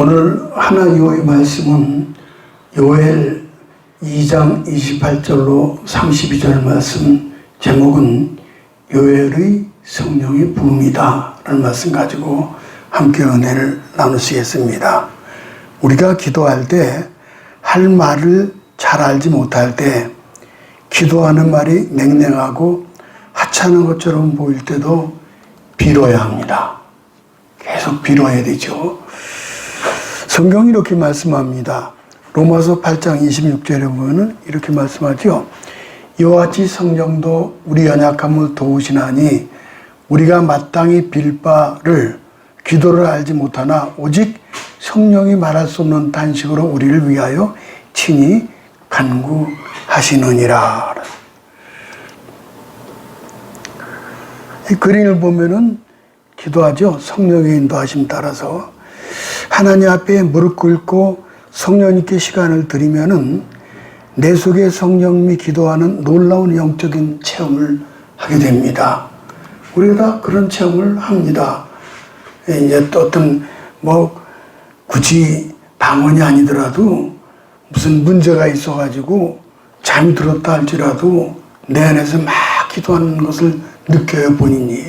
오늘 하나님의 말씀은 요엘 2장 28절로 32절 말씀, 제목은 요엘의 성령의 부음이다 라는 말씀 가지고 함께 은혜를 나누시겠습니다. 우리가 기도할 때 할 말을 잘 알지 못할 때, 기도하는 말이 냉랭하고 하찮은 것처럼 보일 때도 빌어야 합니다. 계속 빌어야 되죠. 성경이 이렇게 말씀합니다. 로마서 8장 26절에 보면 이렇게 말씀하죠. 이와 같이 성령도 우리 연약함을 도우시나니 우리가 마땅히 빌 바를 기도를 알지 못하나 오직 성령이 말할 수 없는 단식으로 우리를 위하여 친히 간구하시느니라. 이 그림을 보면은 기도하죠. 성령의 인도하심 따라서 하나님 앞에 무릎 꿇고 성령님께 시간을 드리면은 내 속에 성령님이 기도하는 놀라운 영적인 체험을 하게 됩니다. 우리가 다 그런 체험을 합니다. 이제 또 어떤 굳이 방언이 아니더라도 무슨 문제가 있어가지고 잠이 들었다 할지라도 내 안에서 막 기도하는 것을 느껴요, 본인이.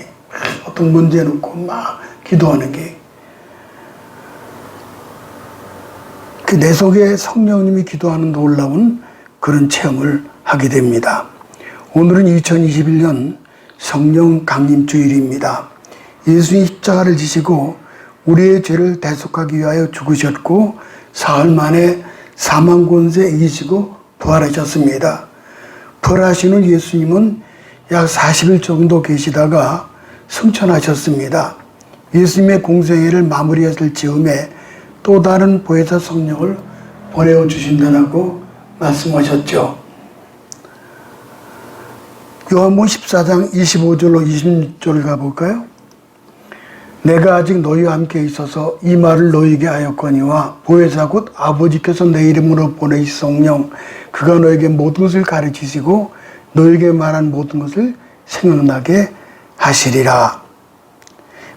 어떤 문제 놓고 막 기도하는 게. 내 속에 성령님이 기도하는 놀라운 그런 체험을 하게 됩니다. 오늘은 2021년 성령 강림주일입니다. 예수님이 십자가를 지시고 우리의 죄를 대속하기 위하여 죽으셨고 사흘 만에 사망 권세 이기시고 부활하셨습니다. 부활하시는 예수님은 약 40일 정도 계시다가 승천하셨습니다. 예수님의 공생애를 마무리했을 즈음에 또 다른 보혜사 성령을 보내어 주신다라고 말씀하셨죠. 요한복음 14장 25절로 26절 가볼까요? 내가 아직 너희와 함께 있어서 이 말을 너희에게 하였거니와 보혜사 곧 아버지께서 내 이름으로 보내신 성령 그가 너에게 모든 것을 가르치시고 너에게 말한 모든 것을 생각나게 하시리라.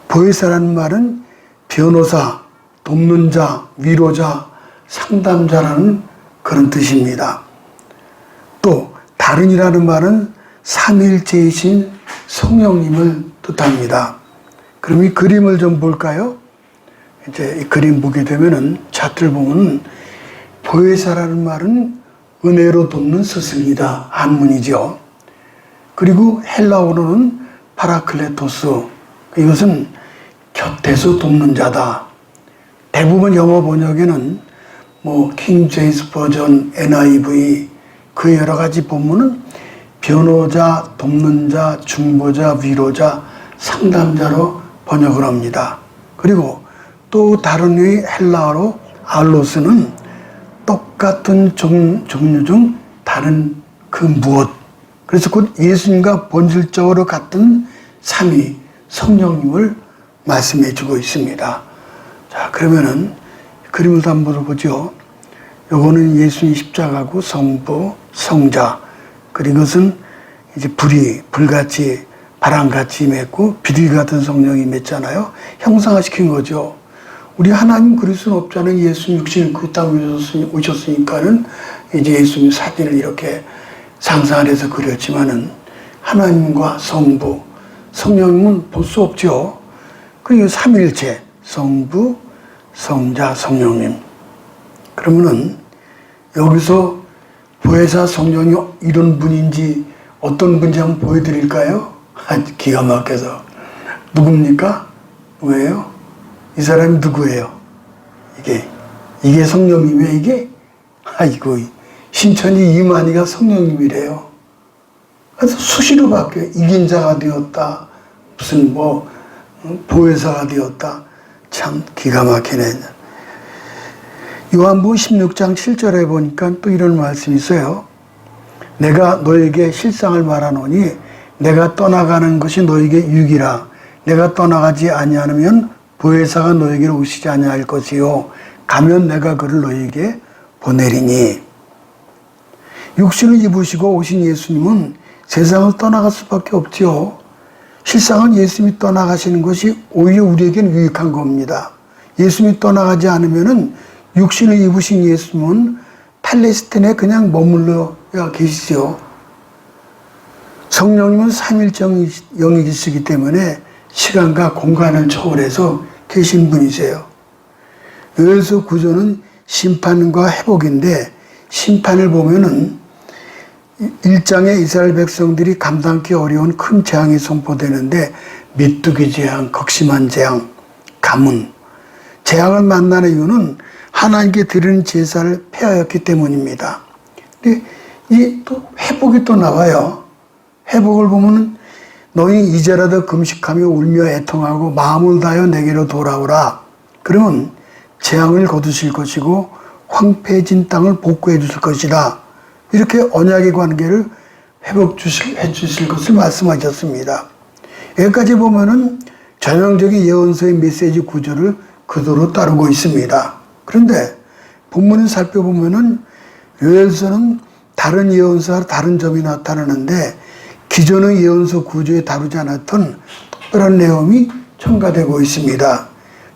보혜사라는 말은 변호사, 돕는 자, 위로자, 상담자라는 그런 뜻입니다. 또 다른이라는 말은 삼위일체이신 성령님을 뜻합니다. 그럼 이 그림을 좀 볼까요? 이제 이 그림 보게 되면은 차트를 보면 보혜사라는 말은 은혜로 돕는 스승이다, 한문이죠. 그리고 헬라어로는 파라클레토스, 이것은 곁에서 돕는 자다. 대부분 영어 번역에는 킹 제임스 버전, NIV 그 여러 가지 본문은 변호자, 돕는 자, 중보자, 위로자, 상담자로 번역을 합니다. 그리고 또 다른 의 헬라어로 알로스는 똑같은 종류 중 다른 그 무엇. 그래서 곧 예수님과 본질적으로 같은 삼위 성령님을 말씀해 주고 있습니다. 자, 그러면은 그림을 한번 보죠. 요거는 예수님 십자가고 성부, 성자. 그리고 이것은 이제 불같이 바람같이 임했고 비둘기 같은 성령이 임했잖아요. 형상화시킨 거죠. 우리 하나님 그릴 수는 없잖아요. 예수님 육신을 그 땅에 오셨으니까는 이제 예수님 사진을 이렇게 상상을 해서 그렸지만은 하나님과 성부, 성령님은 볼 수 없죠. 그리고 삼위일체, 성부, 성자, 성령님. 그러면은 여기서 보혜사 성령이 이런 분인지 어떤 분인지 한번 보여드릴까요? 기가 막혀서. 누굽니까? 누구예요? 이 사람이 누구예요? 이게 성령님이에요, 이게? 아이고, 신천지 이만희가 성령님이래요. 그래서 수시로 바뀌어요. 이긴 자가 되었다. 무슨 보혜사가 되었다. 참 기가 막히네. 요한복음 16장 7절에 보니까 또 이런 말씀이 있어요. 내가 너에게 실상을 말하노니 내가 떠나가는 것이 너에게 유익이라. 내가 떠나가지 아니하면 보혜사가 너에게로 오시지 아니할 것이요 가면 내가 그를 너에게 보내리니. 육신을 입으시고 오신 예수님은 세상을 떠나갈 수밖에 없지요. 실상은 예수님이 떠나가시는 것이 오히려 우리에게는 유익한 겁니다. 예수님이 떠나가지 않으면은 육신을 입으신 예수님은 팔레스틴에 그냥 머물러 계시죠. 성령님은 삼일정이시기 때문에 시간과 공간을 초월해서 계신 분이세요. 요엘서 구조는 심판과 회복인데, 심판을 보면은 1장에 이스라엘 백성들이 감당하기 어려운 큰 재앙이 선포되는데, 메뚜기 재앙, 극심한 재앙, 가뭄. 재앙을 만나는 이유는 하나님께 드리는 제사를 폐하였기 때문입니다. 근데 이 또 회복이 또 나와요. 회복을 보면 너희 이제라도 금식하며 울며 애통하고 마음을 다하여 내게로 돌아오라. 그러면 재앙을 거두실 것이고 황폐해진 땅을 복구해 주실 것이라. 이렇게 언약의 관계를 회복해 주실 것을 말씀하셨습니다. 여기까지 보면은 전형적인 예언서의 메시지 구조를 그대로 따르고 있습니다. 그런데 본문을 살펴보면은 요엘서는 다른 예언서와 다른 점이 나타나는데, 기존의 예언서 구조에 다루지 않았던 특별한 내용이 첨가되고 있습니다.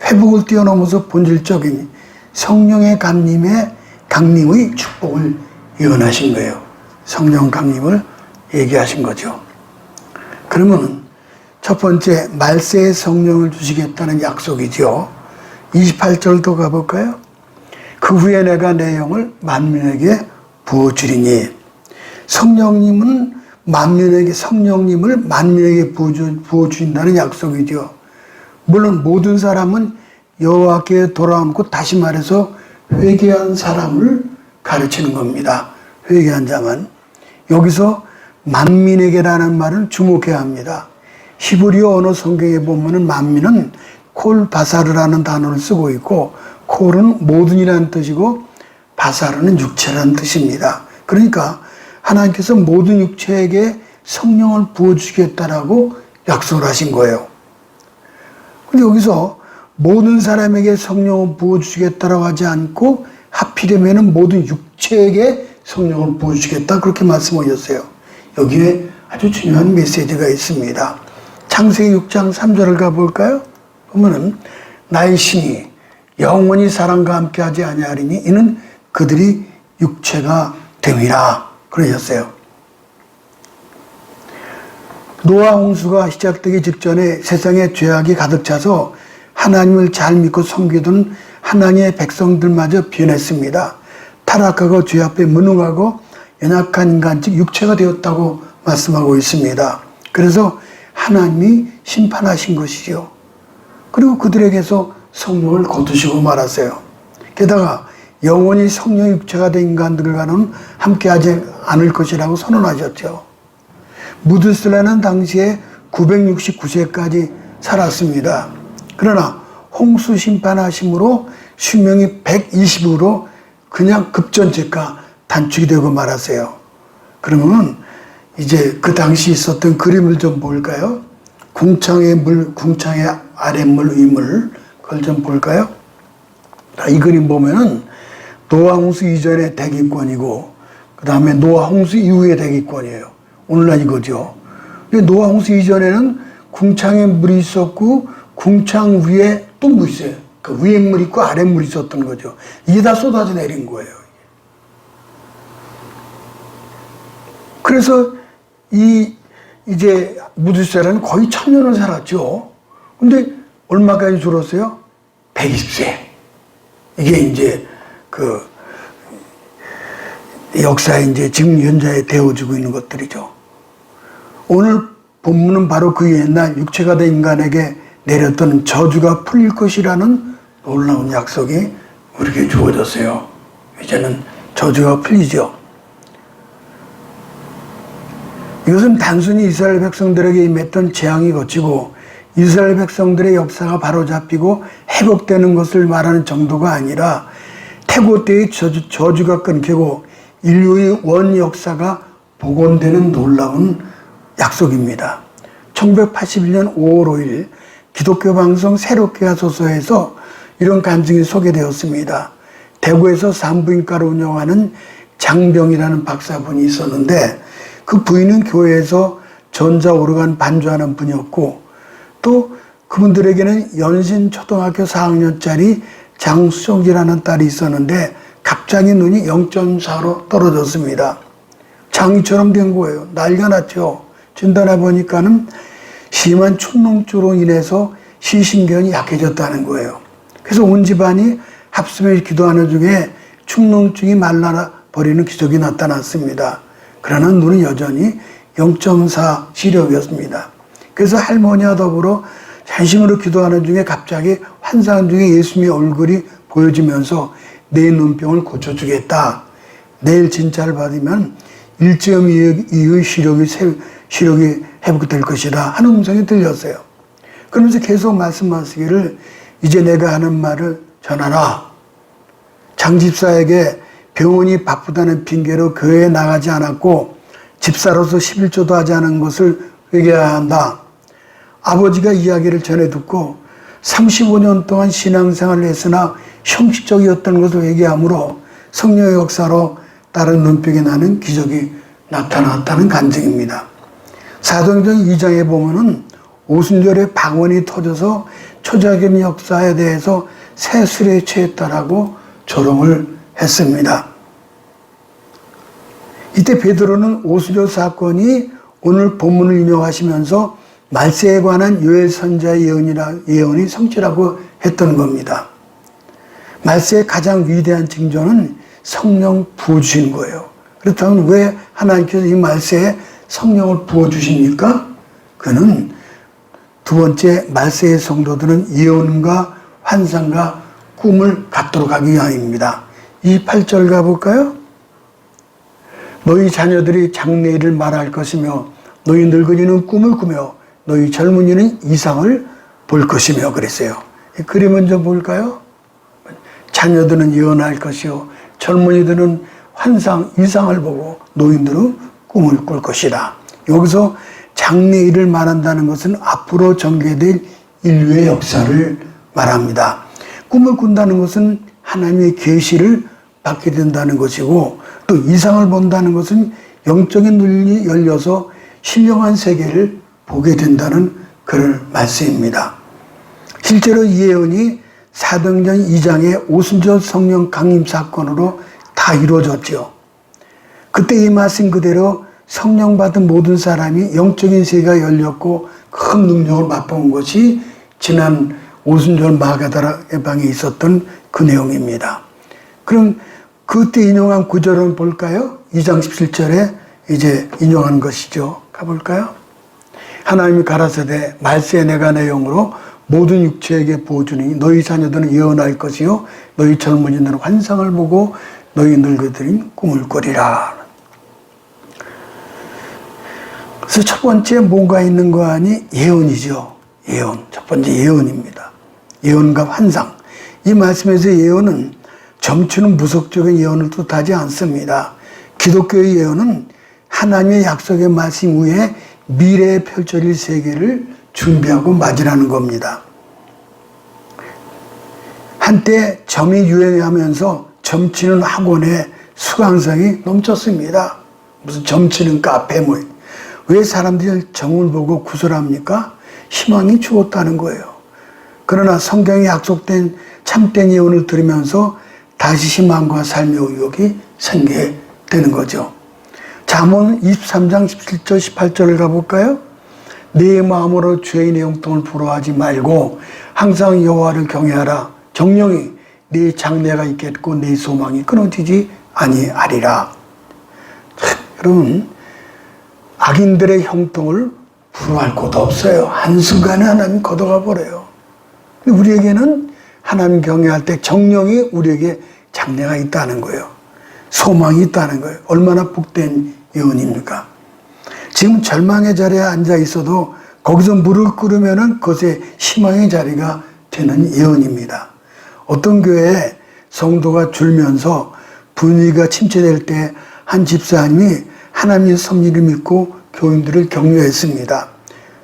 회복을 뛰어넘어서 본질적인 성령의 강림의 축복을 예언하신 거예요. 성령 강림을 얘기하신 거죠. 그러면 첫 번째, 말세에 성령을 주시겠다는 약속이죠. 28절 더 가볼까요? 그 후에 내가 내 영을 만민에게 부어주리니. 성령님을 만민에게 부어주신다는 약속이죠. 물론 모든 사람은 여호와께 돌아온 것, 다시 말해서 회개한 사람을 가르치는 겁니다. 회개한 자만. 여기서 만민에게라는 말은 주목해야 합니다. 히브리어 언어 성경에 보면은 만민은 콜바사르라는 단어를 쓰고 있고, 콜은 모든이라는 뜻이고 바사르는 육체라는 뜻입니다. 그러니까 하나님께서 모든 육체에게 성령을 부어주시겠다라고 약속을 하신 거예요. 근데 여기서 모든 사람에게 성령을 부어주시겠다라고 하지 않고 하필이면 모든 육체에게 성령을 부어주시겠다, 그렇게 말씀하셨어요. 여기에 아주 중요한 메시지가 있습니다. 창세기 6장 3절을 가볼까요? 보면은 나의 신이 영원히 사람과 함께하지 아니하리니 이는 그들이 육체가 됨이라 그러셨어요. 노아 홍수가 시작되기 직전에 세상에 죄악이 가득 차서 하나님을 잘 믿고 섬기던 하나님의 백성들마저 변했습니다. 타락하고 죄 앞에 무능하고 연약한 인간, 즉 육체가 되었다고 말씀하고 있습니다. 그래서 하나님이 심판하신 것이죠. 그리고 그들에게서 성령을 거두시고 말았어요. 게다가 영원히 성령 육체가 된 인간들과는 함께하지 않을 것이라고 선언하셨죠. 무드슬라는 당시에 969세까지 살았습니다. 그러나 홍수 심판하심으로 수명이 120으로 그냥 급전제가 단축이 되고 말았어요. 그러면 이제 그 당시 있었던 그림을 좀 볼까요? 궁창의 물, 궁창의 아랫물, 위물, 그걸 좀 볼까요? 이 그림 보면은 노아 홍수 이전의 대기권이고, 그 다음에 노아 홍수 이후의 대기권이에요. 오늘날 이거죠. 노아 홍수 이전에는 궁창에 물이 있었고, 궁창 위에 또 물 있어요. 그 위에 물 있고 아래 물이 있었던 거죠. 이게 다 쏟아져 내린 거예요. 그래서 이제 무드셀라는 거의 1000년을 살았죠. 근데 얼마까지 줄었어요? 120세. 이게 이제 그 역사에 이제 지금 현재에 되어지고 있는 것들이죠. 오늘 본문은 바로 그 옛날 육체가 된 인간에게 내렸던 저주가 풀릴 것이라는 놀라운 약속이 우리에게 주어졌어요. 이제는 저주가 풀리죠. 이것은 단순히 이스라엘 백성들에게 임했던 재앙이 그치고 이스라엘 백성들의 역사가 바로잡히고 회복되는 것을 말하는 정도가 아니라 태고 때의 저주가 끊기고 인류의 원 역사가 복원되는 놀라운 약속입니다. 1981년 5월 5일 기독교 방송 새롭게 하소서에서 이런 간증이 소개되었습니다. 대구에서 산부인과를 운영하는 장병이라는 박사분이 있었는데, 그 부인은 교회에서 전자 오르간 반주하는 분이었고, 또 그분들에게는 연신 초등학교 4학년짜리 장수정지라는 딸이 있었는데 갑자기 눈이 0.4로 떨어졌습니다. 장이처럼 된 거예요. 난리가 났죠. 진단해 보니까는 심한 축농증으로 인해서 시신경이 약해졌다는 거예요. 그래서 온 집안이 합심해 기도하는 중에 축농증이 말라버리는 기적이 나타났습니다. 그러나 눈은 여전히 0.4 시력이었습니다. 그래서 할머니와 더불어 전심으로 기도하는 중에 갑자기 환상 중에 예수님의 얼굴이 보여지면서 내 눈병을 고쳐주겠다. 내일 진찰을 받으면 1.2의 시력이 회복될 것이다 하는 음성이 들렸어요. 그러면서 계속 말씀하시기를 이제 내가 하는 말을 전하라. 장 집사에게 병원이 바쁘다는 핑계로 교회에 나가지 않았고 집사로서 11조도 하지 않은 것을 회개해야 한다. 아버지가 이야기를 전해 듣고 35년 동안 신앙생활을 했으나 형식적이었던 것을 회개함으로 성령의 역사로 다른 눈병이 나는 기적이 나타났다는 간증입니다. 사도행전 2장에 보면은 오순절에 방언이 터져서 초자기의 역사에 대해서 세술에 취했다라고 조롱을 했습니다. 이때 베드로는 오순절 사건이 오늘 본문을 인용하시면서 말세에 관한 요엘 선지자의 예언이 성취라고 했던 겁니다. 말세의 가장 위대한 징조는 성령 부어주신 거예요. 그렇다면 왜 하나님께서 이 말세에 성령을 부어주십니까? 그는 두 번째 말세의 성도들은 예언과 환상과 꿈을 갖도록 하기 위함입니다. 이 8절 가볼까요? 너희 자녀들이 장래일을 말할 것이며 너희 늙은이는 꿈을 꾸며 너희 젊은이는 이상을 볼 것이며 그랬어요. 이 그림은 좀 볼까요? 자녀들은 예언할 것이요 젊은이들은 환상, 이상을 보고 노인들은 꿈을 꿀 것이다. 여기서 장래일을 말한다는 것은 앞으로 전개될 인류의 역사를 말합니다. 꿈을 꾼다는 것은 하나님의 계시를 받게 된다는 것이고 또 이상을 본다는 것은 영적인 눈이 열려서 신령한 세계를 보게 된다는 그런 말씀입니다. 실제로 이 예언이 사도행전 2장의 오순절 성령 강림 사건으로 다 이루어졌죠. 그때 이 말씀 그대로 성령 받은 모든 사람이 영적인 세계가 열렸고 큰 능력을 맛본 것이 지난 오순절 마가다라 예방에 있었던 그 내용입니다. 그럼 그때 인용한 구절을 볼까요? 2장 17절에 이제 인용한 것이죠. 가볼까요? 하나님이 가라사대 말세에 내가 내 영으로 모든 육체에게 부어주니 너희 자녀들은 예언할 것이요 너희 젊은이들은 환상을 보고 너희 늙은이들은 꿈을 꾸리라. 그래서 첫 번째 뭔가 있는 거 아니 예언이죠. 예언. 첫 번째 예언입니다. 예언과 환상. 이 말씀에서 예언은 점치는 무속적인 예언을 뜻하지 않습니다. 기독교의 예언은 하나님의 약속의 말씀 후에 미래에 펼쳐질 세계를 준비하고 맞이하는 겁니다. 한때 점이 유행하면서 점치는 학원에 수강생이 넘쳤습니다. 무슨 점치는 카페 뭐. 왜 사람들이 점을 보고 구설합니까? 희망이 죽었다는 거예요. 그러나 성경에 약속된 참된 예언을 들으면서 다시 희망과 삶의 의욕이 생기게 되는 거죠. 잠언 23장 17절 18절을 가볼까요? 내 마음으로 죄인의 형통을 부러워하지 말고 항상 여호와를 경외하라. 정령이 네 장래가 있겠고 네 소망이 끊어지지 아니하리라. 여러분 악인들의 형통을 부러워할 곳 없어요. 한순간에 하나님 걷어가 버려요. 우리에게는 하나님 경외할 때 정령이 우리에게 장래가 있다는 거예요. 소망이 있다는 거예요. 얼마나 복된 예언입니까? 지금 절망의 자리에 앉아 있어도 거기서 물을 끓으면은 그것에 희망의 자리가 되는 예언입니다. 어떤 교회에 성도가 줄면서 분위기가 침체될 때 한 집사님이 하나님의 섭리를 믿고 교인들을 격려했습니다.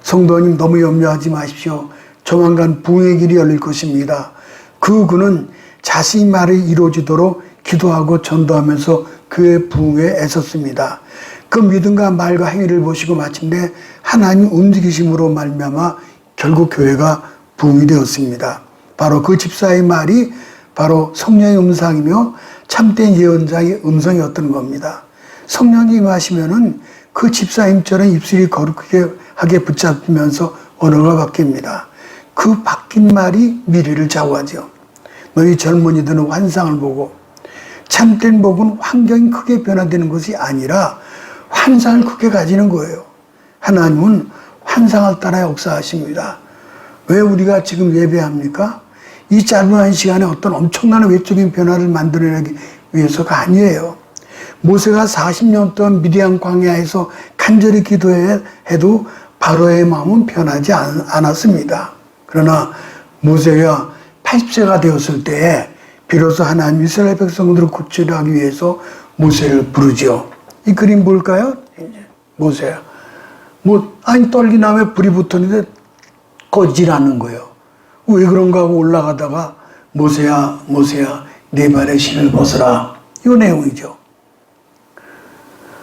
성도님 너무 염려하지 마십시오. 조만간 부흥의 길이 열릴 것입니다. 그는 자신이 말이 이루어지도록 기도하고 전도하면서 그의 부흥에 애썼습니다. 그 믿음과 말과 행위를 보시고 마침내 하나님 움직이심으로 말미암아 결국 교회가 부흥이 되었습니다. 바로 그 집사의 말이 바로 성령의 음성이며 참된 예언자의 음성이었던 겁니다. 성령이 임하시면은 그 집사님처럼 입술이 거룩하게 붙잡히면서 언어가 바뀝니다. 그 바뀐 말이 미래를 좌우하죠. 너희 젊은이들은 환상을 보고, 참된 복은 환경이 크게 변화되는 것이 아니라 환상을 크게 가지는 거예요. 하나님은 환상을 따라 역사하십니다. 왜 우리가 지금 예배합니까? 이 짧은 한 시간에 어떤 엄청난 외적인 변화를 만들어내기 위해서가 아니에요. 모세가 40년 동안 미디안 광야에서 간절히 기도해도 바로의 마음은 변하지 않았습니다. 그러나 모세가 80세가 되었을 때에 비로소 하나님 이스라엘 백성들을 구출하기 위해서 모세를 부르죠. 이 그림 뭘까요? 모세야. 떨기나무에 불이 붙었는데 꺼지질 않는 거예요. 왜 그런가 하고 올라가다가 모세야, 모세야, 내 발에 신을 벗어라. 이 내용이죠.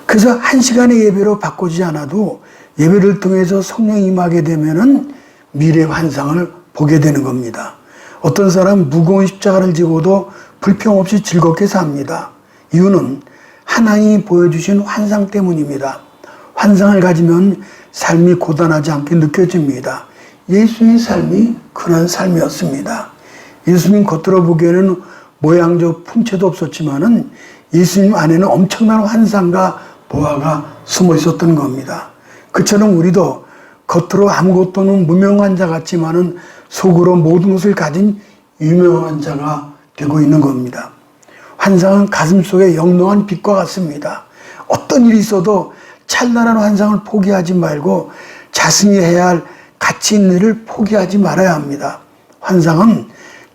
그래서 한 시간의 예배로 바꾸지 않아도 예배를 통해서 성령이 임하게 되면은 미래 환상을 보게 되는 겁니다. 어떤 사람은 무거운 십자가를 지고도 불평 없이 즐겁게 삽니다. 이유는 하나님이 보여주신 환상 때문입니다. 환상을 가지면 삶이 고단하지 않게 느껴집니다. 예수님의 삶이 그런 삶이었습니다. 예수님 겉으로 보기에는 모양적 풍채도 없었지만은 예수님 안에는 엄청난 환상과 보화가 숨어 있었던 겁니다. 그처럼 우리도 겉으로 아무것도 없는 무명한 자 같지만은 속으로 모든 것을 가진 유명한 자가 되고 있는 겁니다. 환상은 가슴속에 영롱한 빛과 같습니다. 어떤 일이 있어도 찬란한 환상을 포기하지 말고 자신이 해야 할 가치 있는 일을 포기하지 말아야 합니다. 환상은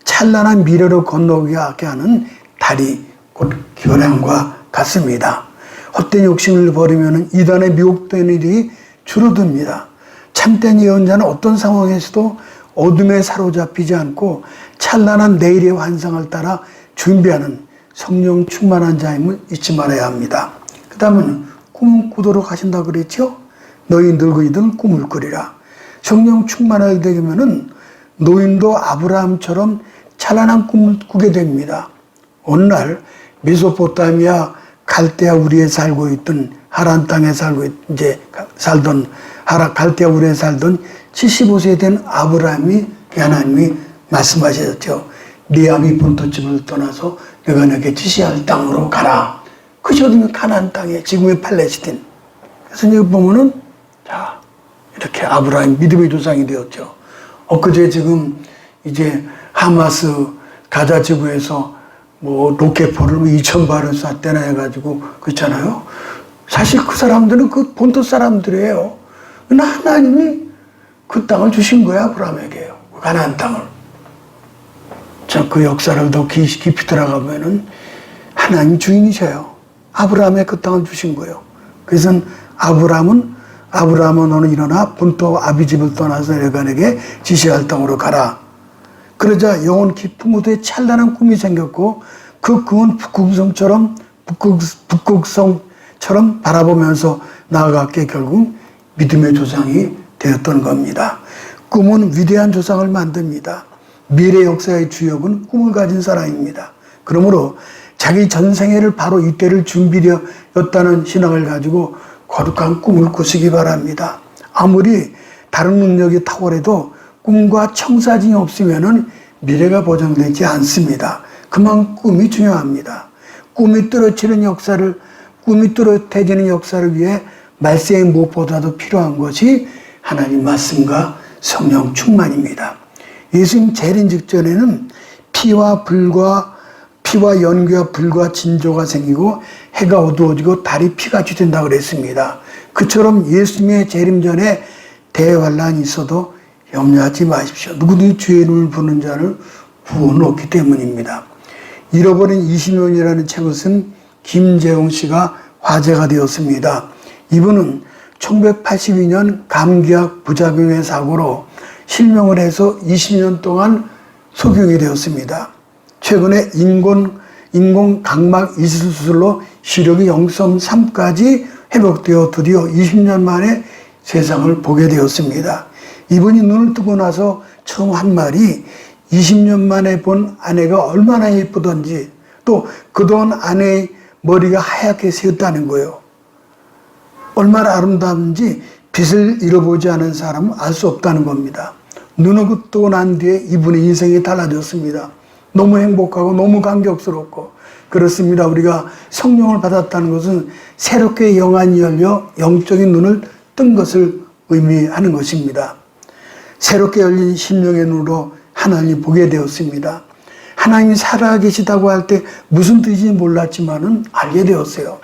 찬란한 미래로 건너가게 하는 달이 곧 교량과 같습니다. 헛된 욕심을 버리면 이단에 미혹된 일이 줄어듭니다. 참된 예언자는 어떤 상황에서도 어둠에 사로잡히지 않고 찬란한 내일의 환상을 따라 준비하는 성령 충만한 자임을 잊지 말아야 합니다. 그 다음은 꿈은 꾸도록 하신다 그랬죠? 너희 늙은이들은 꿈을 꾸리라. 성령 충만하게 되면은 노인도 아브라함처럼 찬란한 꿈을 꾸게 됩니다. 어느 날 메소포타미아 갈대아 우리에 살고 있던 하란 땅에 살던 갈대아 우리에 살던 75세 된 아브라함이 하나님이 말씀하셨죠. 네 아비 본토집을 떠나서 내가 너에게 지시할 땅으로 가라. 그것이 어디면 가나안 땅에 지금의 팔레스틴. 그래서 여기 보면은 자 이렇게 아브라함이 믿음의 조상이 되었죠. 엊그제 지금 이제 하마스 가자 지구에서 로켓포를 2,000발을 쐈대나 해가지고 그렇잖아요. 사실 그 사람들은 그 본토 사람들이에요. 그러나 하나님이 그 땅을 주신 거야 아브라함에게요. 가나안 땅을. 자, 그 역사를 더 깊이 들어가면은 하나님 주인이셔요. 아브라함에 그 땅을 주신 거예요. 그래서 아브라함은 너는 일어나 본토 아비집을 떠나서 내가 내게 지시할 땅으로 가라. 그러자 영혼 깊은 곳에 찬란한 꿈이 생겼고 그 꿈은 북극성처럼 바라보면서 나아갔기에 결국 믿음의 조상이 되었던 겁니다. 꿈은 위대한 조상을 만듭니다. 미래 역사의 주역은 꿈을 가진 사람입니다. 그러므로 자기 전생애를 바로 이때를 준비되었다는 신앙을 가지고 거룩한 꿈을 꾸시기 바랍니다. 아무리 다른 능력이 탁월해도 꿈과 청사진이 없으면 미래가 보장되지 않습니다. 그만 꿈이 중요합니다. 꿈이 뚜렷해지는 역사를 위해 말세에 무엇보다도 필요한 것이 하나님 말씀과 성령 충만입니다. 예수님 재림 직전에는 피와 연기와 불과 진조가 생기고 해가 어두워지고 달이 피같이 된다고 그랬습니다. 그처럼 예수님의 재림 전에 대환란이 있어도 염려하지 마십시오. 누구든지 주의 이름을 부르는 자를 구원 없기 때문입니다. 잃어버린 20년이라는 책을 쓴 김재용 씨가 화제가 되었습니다. 이분은 1982년 감기약 부작용의 사고로 실명을 해서 20년 동안 소경이 되었습니다. 최근에 인공 각막 이식 수술로 시력이 0.3까지 회복되어 드디어 20년 만에 세상을 보게 되었습니다. 이분이 눈을 뜨고 나서 처음 한 말이 20년 만에 본 아내가 얼마나 예쁘던지, 또 그동안 아내의 머리가 하얗게 새었다는 거예요. 얼마나 아름다운지 빛을 잃어보지 않은 사람은 알 수 없다는 겁니다. 눈을 뜨고 난 뒤에 이분의 인생이 달라졌습니다. 너무 행복하고 너무 감격스럽고. 그렇습니다. 우리가 성령을 받았다는 것은 새롭게 영안이 열려 영적인 눈을 뜬 것을 의미하는 것입니다. 새롭게 열린 심령의 눈으로 하나님이 보게 되었습니다. 하나님이 살아계시다고 할 때 무슨 뜻인지 몰랐지만은 알게 되었어요.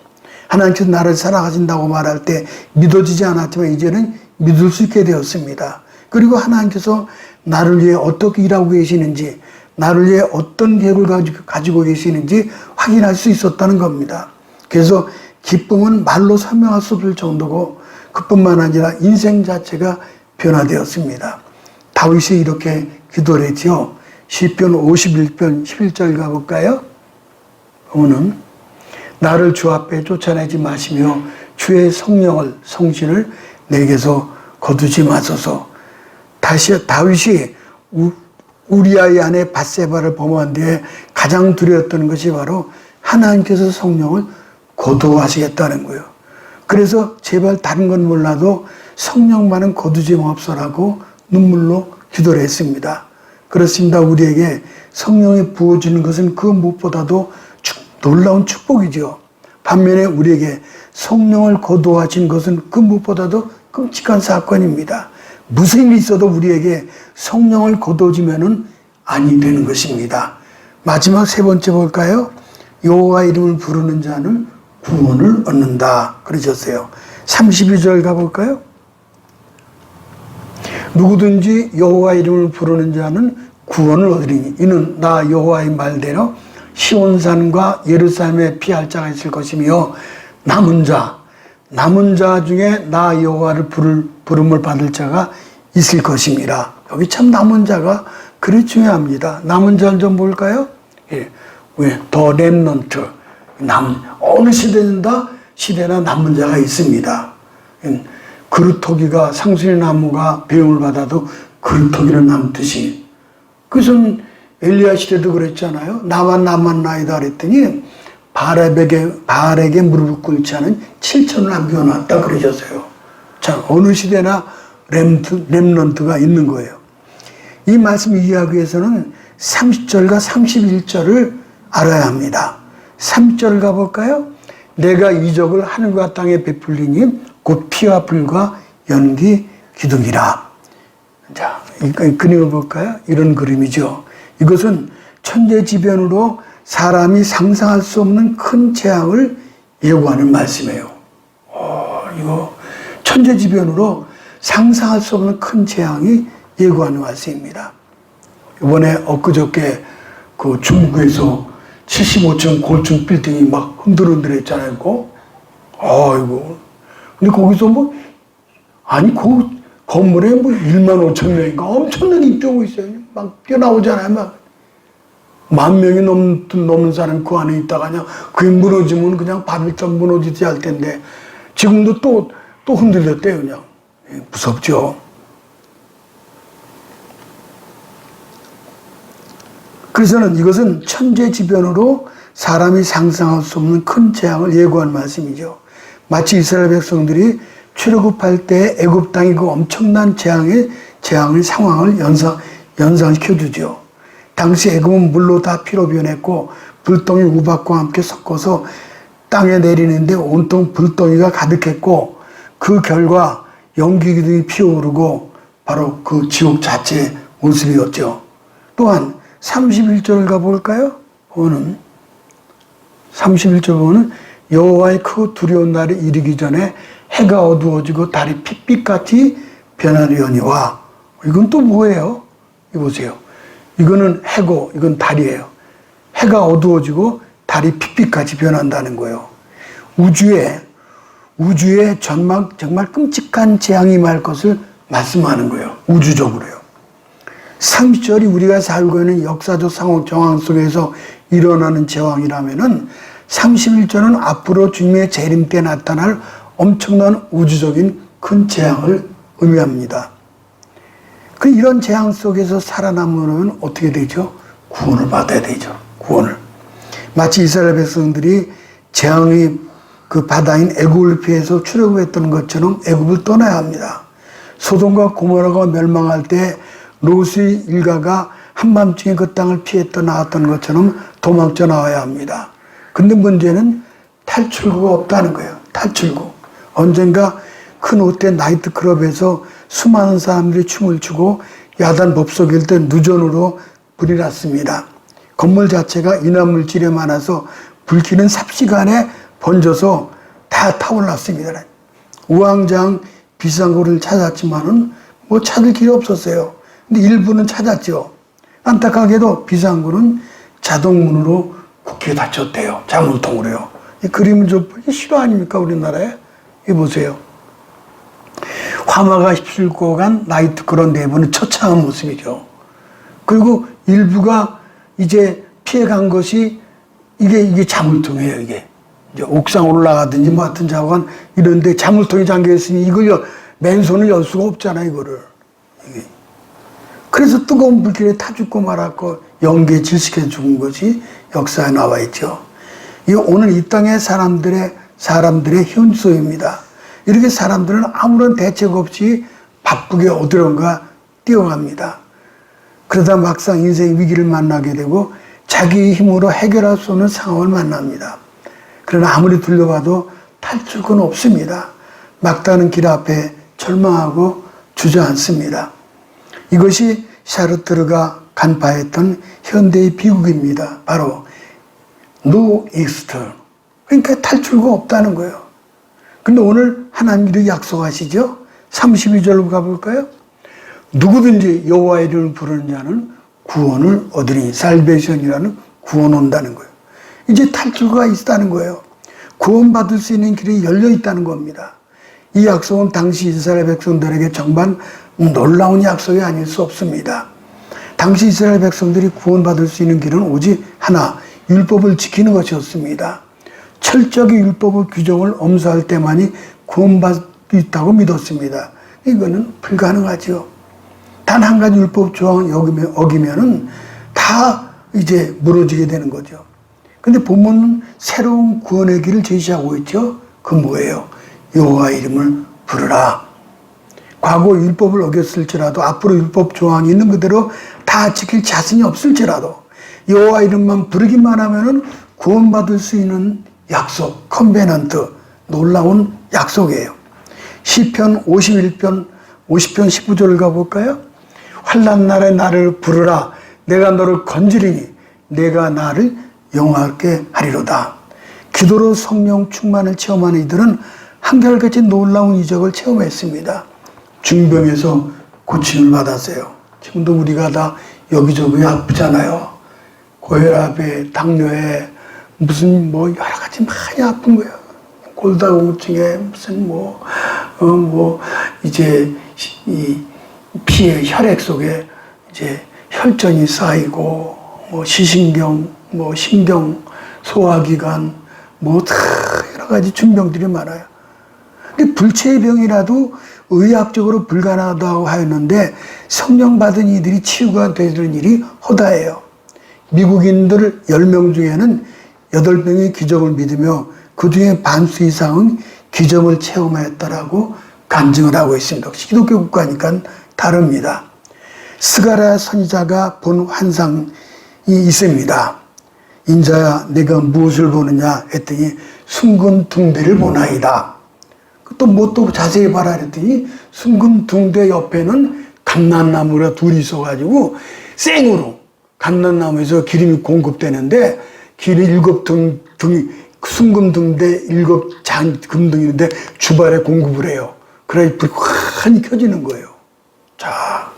하나님께서 나를 살아가신다고 말할 때 믿어지지 않았지만 이제는 믿을 수 있게 되었습니다. 그리고 하나님께서 나를 위해 어떻게 일하고 계시는지, 나를 위해 어떤 계획을 가지고 계시는지 확인할 수 있었다는 겁니다. 그래서 기쁨은 말로 설명할 수 없을 정도고, 그뿐만 아니라 인생 자체가 변화되었습니다. 다윗이 이렇게 기도를 했죠. 시편 51편 11절 가볼까요? 보면은 나를 주 앞에 쫓아내지 마시며 주의 성신을 내게서 거두지 마소서. 다시 다윗이 우리아의 아내 밧세바를 범한 뒤에 가장 두려웠던 것이 바로 하나님께서 성령을 거두하시겠다는 거예요. 그래서 제발 다른 건 몰라도 성령만은 거두지 마옵소라고 눈물로 기도를 했습니다. 그렇습니다. 우리에게 성령이 부어주는 것은 그 무엇보다도 놀라운 축복이죠. 반면에 우리에게 성령을 거두하신 것은 그 무엇보다도 끔찍한 사건입니다. 무슨 일이 있어도 우리에게 성령을 거두어주면은 아니 되는 것입니다. 마지막 세 번째 볼까요? 여호와 이름을 부르는 자는 구원을 얻는다 그러셨어요. 32절 가볼까요? 누구든지 여호와 이름을 부르는 자는 구원을 얻으리니 이는 나 여호와의 말대로 시온산과 예루살렘에 피할 자가 있을 것이며 남은 자 중에 나 여호와를 부름을 받을 자가 있을 것입니다. 여기 참 남은 자가 그리 중요합니다. 남은 자를 좀 볼까요? 예, 더 렘넌트, 어느 시대나 남은 자가 있습니다. 그루터기가 상수리 나무가 배움을 받아도 그루터기는 남듯이. 그래서 엘리야 시대도 그랬잖아요. 나만 나이다 그랬더니 바알에게 무릎을 꿇지 않은 7천을 남겨놨다 그러셨어요. 자, 어느 시대나 렘넌트가 있는 거예요. 이 말씀 이해하기 위해서는 30절과 31절을 알아야 합니다. 30절을 가볼까요? 내가 이적을 하늘과 땅에 베풀리니 곧 피와 불과 연기 기둥이라. 자, 이 그림을 볼까요? 이런 그림이죠. 이것은 천재지변으로 사람이 상상할 수 없는 큰 재앙을 예고하는 말씀이에요. 이거 천재지변으로 상상할 수 없는 큰 재앙이 예고하는 말씀입니다. 이번에 엊그저께 그 중국에서 75층 고층 빌딩이 막 흔들흔들했잖아요. 아이고. 근데 거기서 그 건물에 1만 5천 명인가 엄청나게 입주하고 있어요. 막 뛰어나오잖아요. 막 10,000명이 넘는 사람이 그 안에 있다가 그냥 그게 무너지면 그냥 바벨탑 무너지지 할 텐데 지금도 또 흔들렸대요. 그냥. 무섭죠. 그래서는 이것은 천재지변으로 사람이 상상할 수 없는 큰 재앙을 예고한 말씀이죠. 마치 이스라엘 백성들이 출애굽할 때 애굽 땅이 그 엄청난 재앙의 상황을 연상시켜주죠. 당시 애굽은 물로 다 피로 변했고 불덩이 우박과 함께 섞어서 땅에 내리는데 온통 불덩이가 가득했고 그 결과 연기 기둥이 피어오르고 바로 그 지옥 자체의 모습이었죠. 또한 31절을 가볼까요? 보면 31절 보면 여호와의 크고 두려운 날이 이르기 전에 해가 어두워지고 달이 핏빛같이 변하려니와. 이건 또 뭐예요? 이거 보세요. 이거는 해고 이건 달이에요. 해가 어두워지고 달이 핏빛같이 변한다는 거예요. 우주에 정말 끔찍한 재앙이 임할 것을 말씀하는 거예요. 우주적으로요. 30절이 우리가 살고 있는 역사적 정황 속에서 일어나는 재앙이라면은 31절은 앞으로 주님의 재림 때 나타날 엄청난 우주적인 큰 재앙을 의미합니다. 그 이런 재앙 속에서 살아남으면 어떻게 되죠? 구원을 받아야 되죠. 구원을. 마치 이스라엘 백성들이 재앙의 그 바다인 애굽을 피해서 출애굽했던 것처럼 애굽을 떠나야 합니다. 소돔과 고모라가 멸망할 때 롯의 일가가 한밤중에 그 땅을 피했던 나왔던 것처럼 도망쳐 나와야 합니다. 근데 문제는 탈출구가 없다는 거예요. 탈출구. 언젠가 큰 호텔 나이트클럽에서 수많은 사람들이 춤을 추고 야단 법석일 때 누전으로 불이 났습니다. 건물 자체가 인화물질이 많아서 불길은 삽시간에 번져서 다 타올랐습니다. 우왕좌왕 비싼 곳을 찾았지만은 뭐 찾을 길이 없었어요. 근데 일부는 찾았죠. 안타깝게도 비상구는 자동문으로 굳게 닫혔대요. 자물통으로요. 이 그림을 좀 보기 싫어 아닙니까? 우리나라에. 이 보세요. 화마가 휩쓸고 간 나이트클럽 내부는 처참한 모습이죠. 그리고 일부가 이제 피해간 것이 이게 자물통이에요. 이게 이제 옥상 올라가든지 뭐 하든 자관 이런데 자물통이 잠겨 있으니 이걸 맨손을 열 수가 없잖아요. 이거를. 이게. 그래서 뜨거운 불길에 타 죽고 말았고 연기에 질식해 죽은 것이 역사에 나와 있죠. 이 오늘 이 땅의 사람들의 현소입니다. 이렇게 사람들은 아무런 대책 없이 바쁘게 어디론가 뛰어갑니다. 그러다 막상 인생 위기를 만나게 되고 자기 힘으로 해결할 수 없는 상황을 만납니다. 그러나 아무리 둘러봐도 탈출구는 없습니다. 막다른 길 앞에 절망하고 주저앉습니다. 이것이 샤르트르가 간파했던 현대의 비극입니다. 바로 노 익스트. 그러니까 탈출구가 없다는 거예요. 근데 오늘 하나님이 약속하시죠? 32절로 가볼까요? 누구든지 여호와의 이름을 부르는 자는 구원을 얻으니 살베이션이라는 구원 온다는 거예요. 이제 탈출구가 있다는 거예요. 구원받을 수 있는 길이 열려 있다는 겁니다. 이 약속은 당시 이스라엘 백성들에게 정말 놀라운 약속이 아닐 수 없습니다. 당시 이스라엘 백성들이 구원받을 수 있는 길은 오직 하나, 율법을 지키는 것이었습니다. 철저하게 율법의 규정을 엄수할 때만이 구원받을 수 있다고 믿었습니다. 이거는 불가능하죠. 단 한 가지 율법 조항을 어기면은 다 이제 무너지게 되는 거죠. 근데 본문은 새로운 구원의 길을 제시하고 있죠. 그 뭐예요? 여호와의 이름을 부르라. 과거 율법을 어겼을지라도 앞으로 율법 조항이 있는 그대로 다 지킬 자신이 없을지라도 여호와 이름만 부르기만 하면은 구원받을 수 있는 약속, 컨베넌트, 놀라운 약속이에요. 시편 50편 19절을 가볼까요? 환난 날에 나를 부르라. 내가 너를 건지리니 내가 나를 영화롭게 하리로다. 기도로 성령 충만을 체험하는 이들은 한결같이 놀라운 이적을 체험했습니다. 중병에서 고침을 받았어요. 지금도 우리가 다 여기저기 아프잖아요. 고혈압에, 당뇨에, 무슨 뭐 여러 가지 많이 아픈 거예요. 골다공증에 무슨 이제 이 피의 혈액 속에 이제 혈전이 쌓이고 뭐 시신경, 뭐 신경, 소화기관, 뭐 다 여러 가지 중병들이 많아요. 근데 불치의 병이라도 의학적으로 불가능하다고 하였는데 성령 받은 이들이 치유가 되는 일이 허다해요. 미국인들 10명 중에는 8명이 기적을 믿으며 그 중에 반수 이상은 기적을 체험하였다라고 간증을 하고 있습니다. 기독교 국가니까 다릅니다. 스가랴 선지자가 본 환상이 있습니다. 인자야 내가 무엇을 보느냐 했더니 순금둥대를 보나이다. 또 자세히 봐라 했더니 순금둥대 옆에는 감난나무가 둘이 있어가지고 생으로 감난나무에서 기름이 공급되는데 기름이 7등이 순금등대 7금등인데 주발에 공급을 해요. 그래야 불이 환히 켜지는 거예요. 자,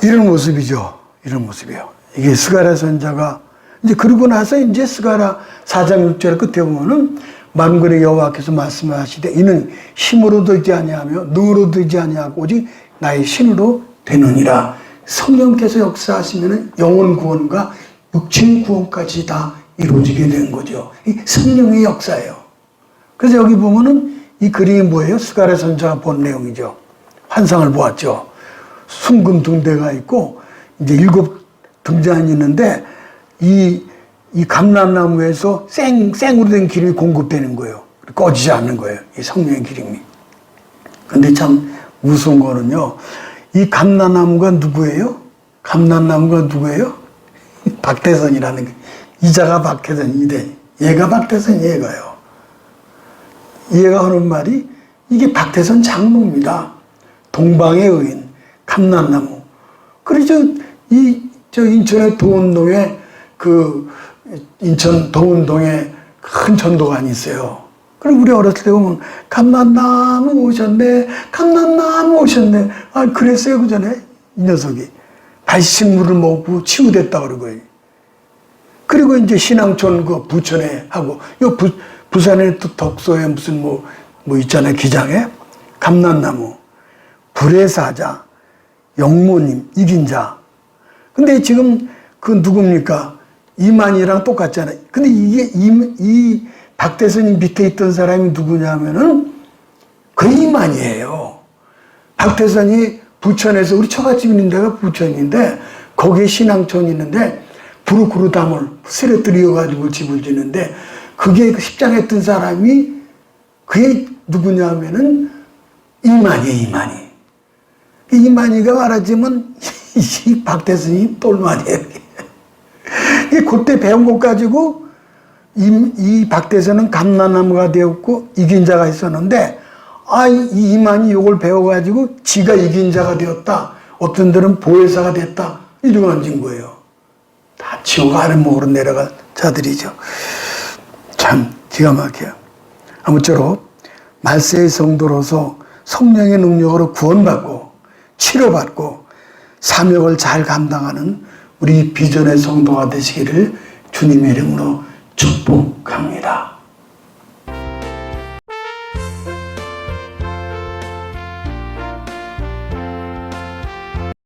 이런 모습이죠. 이런 모습이에요. 이게 스가랴 선자가 이제 그러고 나서 이제 스가랴 4장 6절 끝에 보면은 만군의 여호와께서 말씀하시되 이는 힘으로 되지 아니하며 능으로 되지 아니하고 오직 나의 신으로 되느니라. 성령께서 역사하시면은 영혼 구원과 육신 구원까지 다 이루어지게 되는 거죠. 이 성령의 역사예요. 그래서 여기 보면은 이 그림이 뭐예요? 스가랴 선자가 본 내용이죠. 환상을 보았죠. 순금 등대가 있고 이제 7 등잔이 있는데 이 감람나무에서 생으로 된 기름이 공급되는 거예요. 꺼지지 않는 거예요. 이 성령의 기름이. 근데 참 무서운 거는요. 이 감람나무가 누구예요? 감람나무가 누구예요? 박태선이라는 게. 이자가 박태선인데 얘가 박태선 얘가요. 얘가 하는 말이 이게 박태선 장로입니다. 동방의 의인 감람나무. 그래서 저 인천의 도운동에 인천 도운동에 큰 전도관이 있어요. 그리고 우리 어렸을 때 보면 감람나무 오셨네, 감람나무 오셨네. 아 그랬어요 그 전에 이 녀석이 발식물을 먹고 치유됐다 그러고요. 그리고 이제 신앙촌 그 부천에 하고 요 부산의 또 덕소에 무슨 뭐 있잖아요 기장에 감람나무 불의 사자 영모님 이긴 자. 근데 지금 그 누굽니까? 이만희랑 똑같잖아요. 근데 이게 이 박태선이 밑에 있던 사람이 누구냐면은 그 이만희예요. 박태선이 부천에서 우리 처갓집 있는 데가 부천인데 거기에 신앙촌이 있는데 부르크루담을 쓰러뜨려가지고 집을 짓는데 그게 십장했던 사람이 그게 누구냐면은 이만희예요. 이만희가 말하자면 이 박태선이 똘만이에요. 그때 배운 것 가지고 이 박태선은 감람나무가 되었고 이긴 자가 있었는데 이 이만희 이걸 배워가지고 지가 이긴 자가 되었다. 어떤 데는 보혜사가 됐다. 이러고 앉은 거예요. 다 지옥 아래목으로 내려간 자들이죠. 참 기가 막혀요. 아무쪼록 말세의 성도로서 성령의 능력으로 구원받고 치료받고 사명을 잘 감당하는 우리 비전의 성도가 되시기를 주님의 이름으로 축복합니다.